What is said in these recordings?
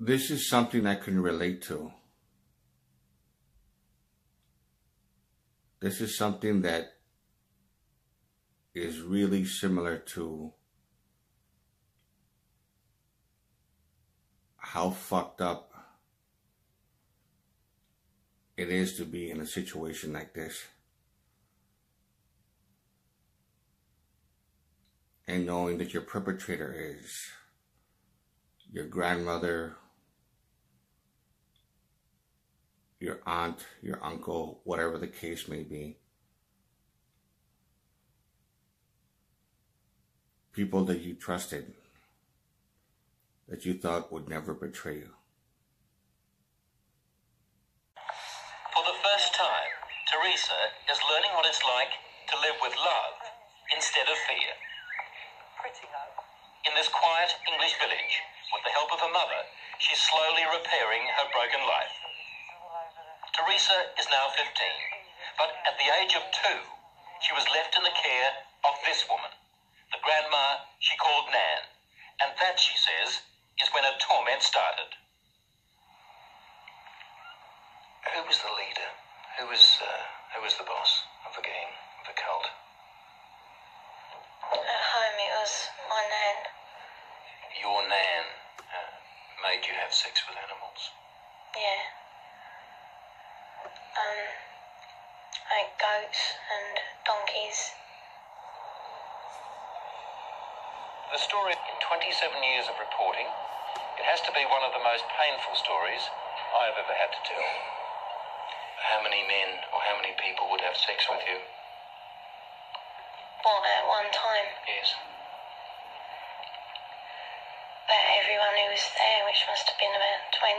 This is something I can relate to. This is something that is really similar to how fucked up it is to be in a situation like this. And knowing that your perpetrator is your grandmother, your aunt, your uncle, whatever the case may be. People that you trusted, that you thought would never betray you. For the first time, Teresa is learning what it's like to live with love instead of fear. In this quiet English village, with the help of her mother, she's slowly repairing her broken life. Teresa is now 15, but at the age of 2, she was left in the care of this woman, the grandma she called Nan, and that, she says, is when her torment started. Who was the leader? Who was the boss of the gang, of the cult? At home it was my Nan. Your Nan made you have sex with animals? Yeah. I had goats and donkeys. The story, in 27 years of reporting, it has to be one of the most painful stories I have ever had to tell. How many men or how many people would have sex with you? What, at one time? Yes. But everyone who was there, which must have been about 20,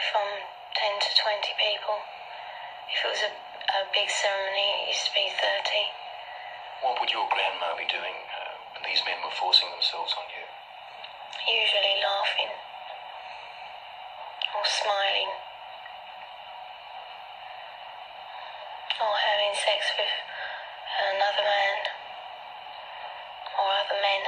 from 10 to 20 people. If it was a big ceremony, it used to be 30. What would your grandma be doing when these men were forcing themselves on you? Usually laughing or smiling or having sex with another man or other men.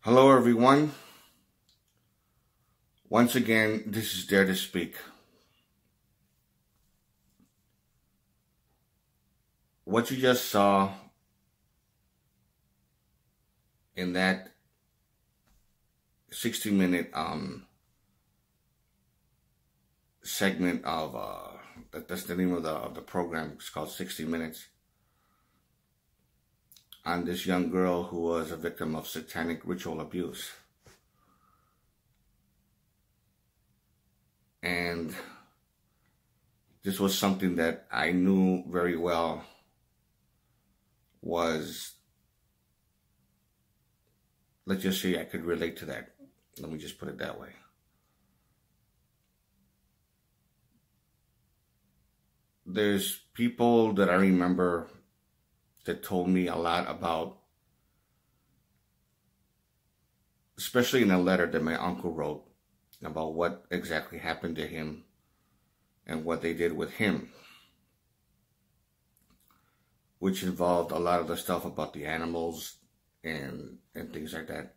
Hello everyone. Once again, this is Dare to Speak. What you just saw in that 60-minute segment of that's the name of the program. It's called 60 Minutes. On this young girl who was a victim of satanic ritual abuse. And this was something that I knew very well was, let's just say I could relate to that. Let me just put it that way. There's people that I remember that told me a lot about, especially in a letter that my uncle wrote, about what exactly happened to him and what they did with him, which involved a lot of the stuff about the animals and things like that.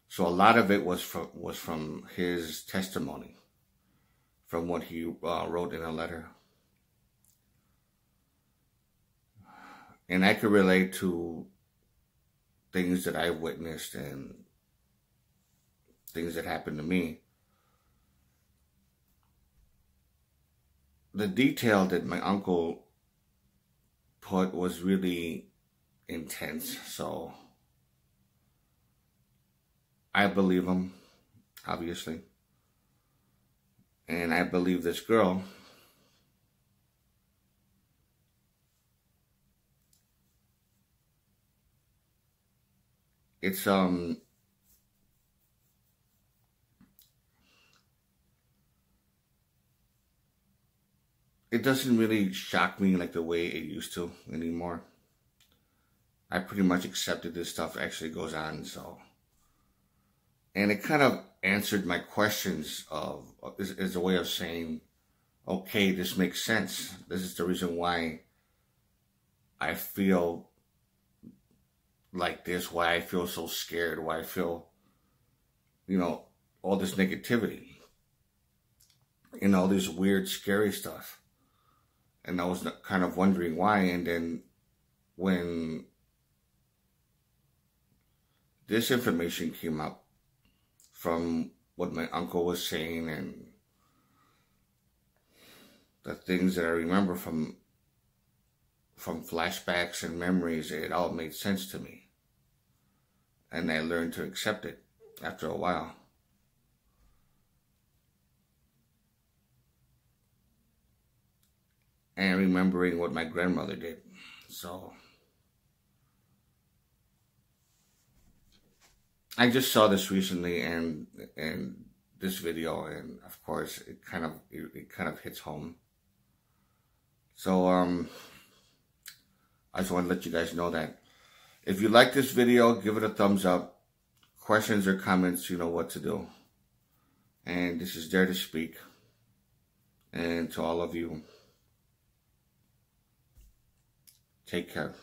So a lot of it was from his testimony, from what he wrote in a letter. And I could relate to things that I witnessed and things that happened to me. The detail that my uncle put was really intense, so I believe him, obviously. And I believe this girl, it's it doesn't really shock me like the way it used to anymore. I pretty much accepted this stuff actually goes on, so. And it kind of answered my questions of, is a way of saying, okay, this makes sense. This is the reason why I feel like this, why I feel so scared, why I feel, you know, all this negativity and all this weird, scary stuff. And I was kind of wondering why. And then when this information came up from what my uncle was saying and the things that I remember from flashbacks and memories, it all made sense to me. And I learned to accept it after a while. And remembering what my grandmother did. So I just saw this recently and this video, and of course it kind of hits home. So I just want to let you guys know that if you like this video, give it a thumbs up. Questions or comments, you know what to do. And this is Dare to Speak. And to all of you, take care.